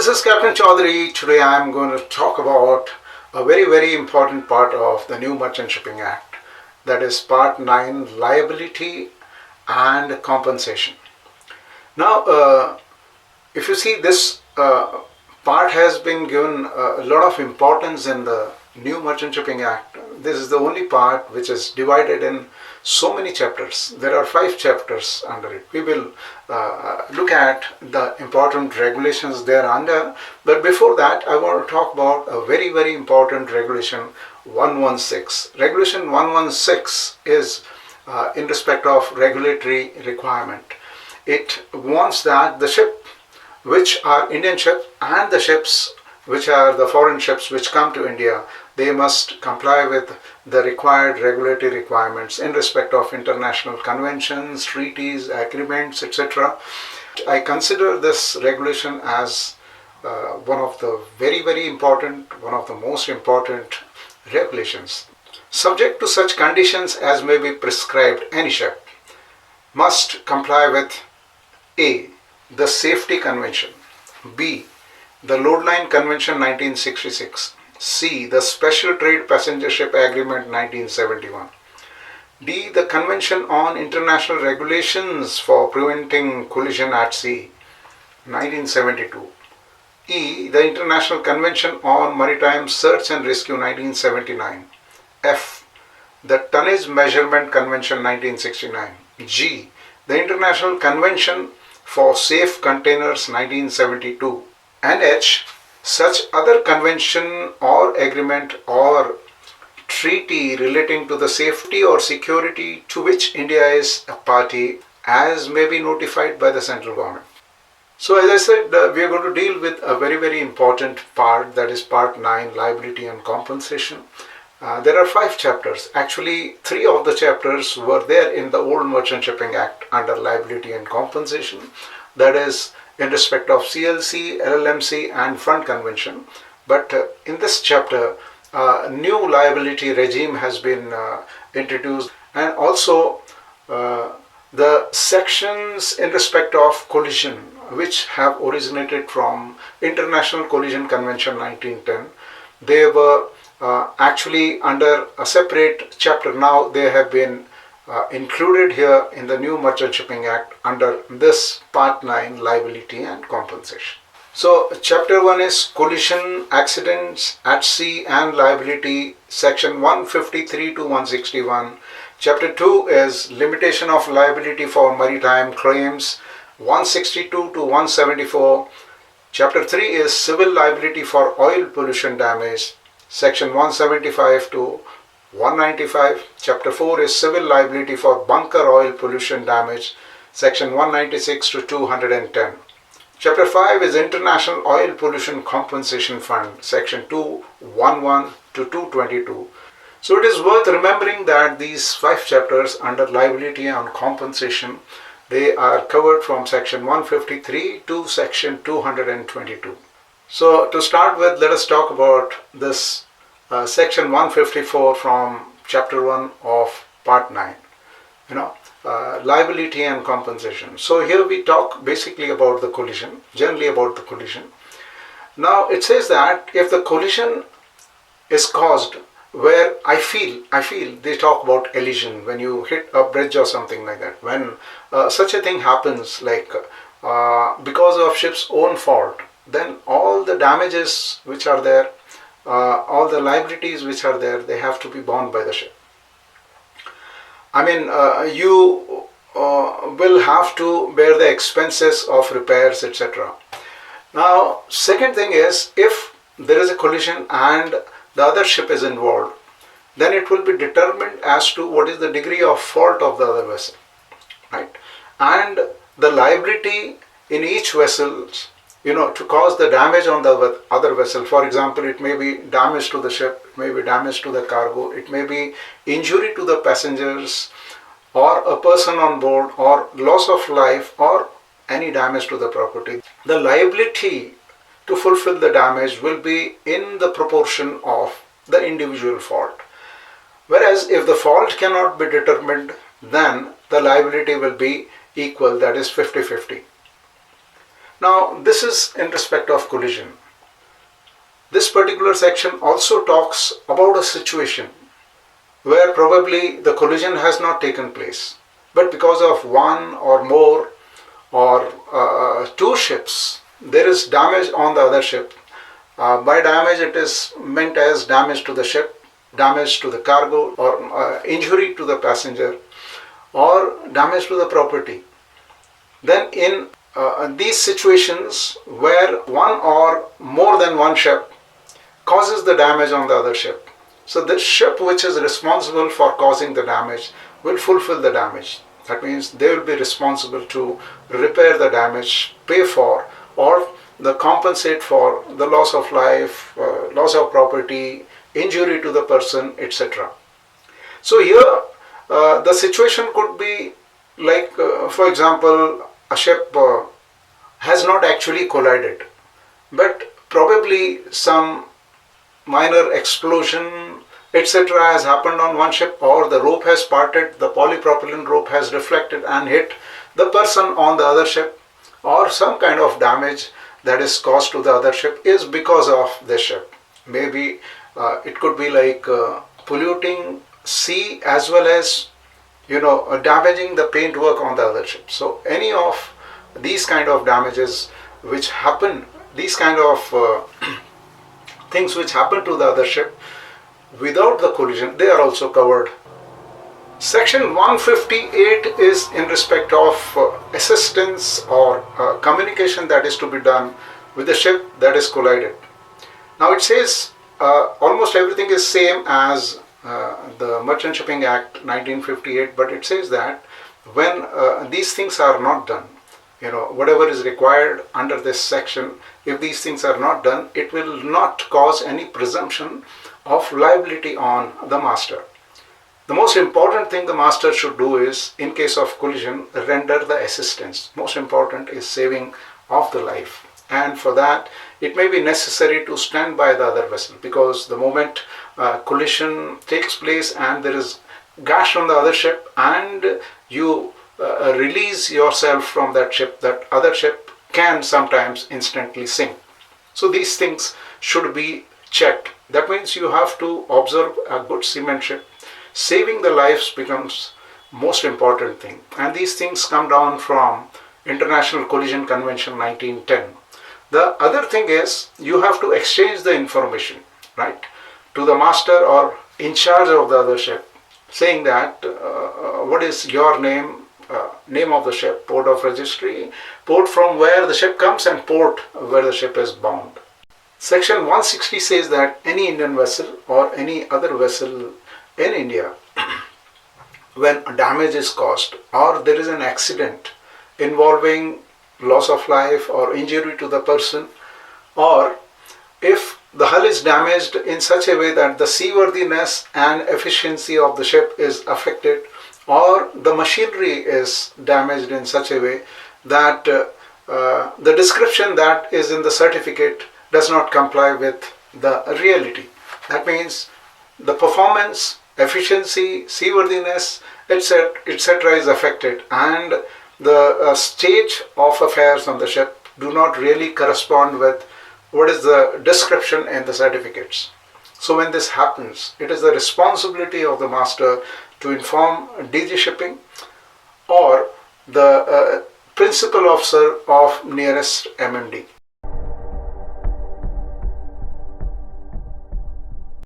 This is Captain Chaudhary. Today I am going to talk about a very important part of the new Merchant Shipping Act, that is Part 9, Liability and Compensation. Now, if you see, this part has been given a lot of importance in the new Merchant Shipping Act. This is the only part which is divided in so many chapters. There are 5 chapters under it. We will look at the important regulations there under, but before that I want to talk about a very important regulation 116. Regulation 116 is in respect of regulatory requirement. It wants that the ship which are Indian ships and the ships which are the foreign ships which come to India, they must comply with the required regulatory requirements in respect of international conventions, treaties, agreements, etc. I consider this regulation as one of the very important, one of the most important regulations. Subject to such conditions as may be prescribed, any ship must comply with A. The Safety Convention, B. the Load Line Convention 1966, C. the Special Trade Passenger Ship Agreement 1971, D. the Convention on International Regulations for Preventing Collision at Sea 1972, E. the International Convention on Maritime Search and Rescue 1979, F. the Tonnage Measurement Convention 1969, G. the International Convention for Safe Containers 1972, and H. such other convention or agreement or treaty relating to the safety or security to which India is a party as may be notified by the central government. So as I said, we are going to deal with a very important part, that is Part 9, Liability and Compensation. There are 5 chapters. Actually, 3 of the chapters were there in the old Merchant Shipping Act under Liability and Compensation. That is in respect of CLC, LLMC and Front Convention. But in this chapter, new liability regime has been introduced, and also the sections in respect of collision which have originated from International Collision Convention 1910. They were actually under a separate chapter. Now they have been included here in the new Merchant Shipping Act under this Part 9, Liability and Compensation. So Chapter 1 is Collision, Accidents at Sea and Liability, Section 153 to 161. Chapter 2 is Limitation of Liability for Maritime Claims, 162 to 174. Chapter 3 is Civil Liability for Oil Pollution Damage, Section 175 to 195. Chapter 4 is Civil Liability for Bunker Oil Pollution Damage, Section 196 to 210. Chapter 5 is International Oil Pollution Compensation Fund, Section 211 to 222. So it is worth remembering that these 5 chapters under Liability and Compensation, they are covered from Section 153 to Section 222. So to start with, let us talk about this Section 154 from Chapter 1 of Part 9, Liability and Compensation. So here we talk basically about the collision, generally about the collision. Now it says that if the collision is caused where I feel they talk about elision, when you hit a bridge or something like that, when such a thing happens, like because of ship's own fault, then all the damages which are there, all the liabilities which are there, they have to be borne by the ship. I mean, you will have to bear the expenses of repairs, etc. Now, second thing is, if there is a collision and the other ship is involved, then it will be determined as to what is the degree of fault of the other vessel, right? And the liability in each vessel, to cause the damage on the other vessel. For example, it may be damage to the ship, it may be damage to the cargo, it may be injury to the passengers or a person on board, or loss of life, or any damage to the property. The liability to fulfill the damage will be in the proportion of the individual fault. Whereas if the fault cannot be determined, then the liability will be equal, that is 50-50. Now, this is in respect of collision. This particular section also talks about a situation where probably the collision has not taken place, but because of one or more or two ships, there is damage on the other ship. By damage, it is meant as damage to the ship, damage to the cargo, or injury to the passenger, or damage to the property. Then in these situations where one or more than one ship causes the damage on the other ship, so the ship which is responsible for causing the damage will fulfill the damage. That means they will be responsible to repair the damage, pay for, or the compensate for the loss of life, loss of property, injury to the person, etc. So here the situation could be like, for example, a ship has not actually collided, but probably some minor explosion, etc. has happened on one ship, or the rope has parted, the polypropylene rope has deflected and hit the person on the other ship, or some kind of damage that is caused to the other ship is because of this ship. Maybe it could be like polluting sea as well as damaging the paintwork on the other ship. So any of these kind of damages which happen, these kind of things which happen to the other ship without the collision, they are also covered. Section 158 is in respect of assistance or communication that is to be done with the ship that is collided. Now it says almost everything is same as the Merchant Shipping Act 1958, but it says that when these things are not done, whatever is required under this section, if these things are not done, it will not cause any presumption of liability on the master. The most important thing the master should do is, in case of collision, render the assistance. Most important is saving of the life, and for that it may be necessary to stand by the other vessel, because the moment collision takes place and there is gash on the other ship and you release yourself from that ship, that other ship can sometimes instantly sink. So these things should be checked. That means you have to observe a good seamanship. Saving the lives becomes most important thing, and these things come down from International Collision Convention 1910. The other thing is you have to exchange the information, right, to the master or in charge of the other ship, saying that what is your name, name of the ship, port of registry, port from where the ship comes, and port where the ship is bound. Section 160 says that any Indian vessel or any other vessel in India, when damage is caused or there is an accident involving loss of life or injury to the person, or if the hull is damaged in such a way that the seaworthiness and efficiency of the ship is affected, or the machinery is damaged in such a way that the description that is in the certificate does not comply with the reality. That means the performance, efficiency, seaworthiness, etc. is affected, and the stage of affairs on the ship do not really correspond with what is the description in the certificates. So when this happens, it is the responsibility of the master to inform DG Shipping or the principal officer of nearest MMD.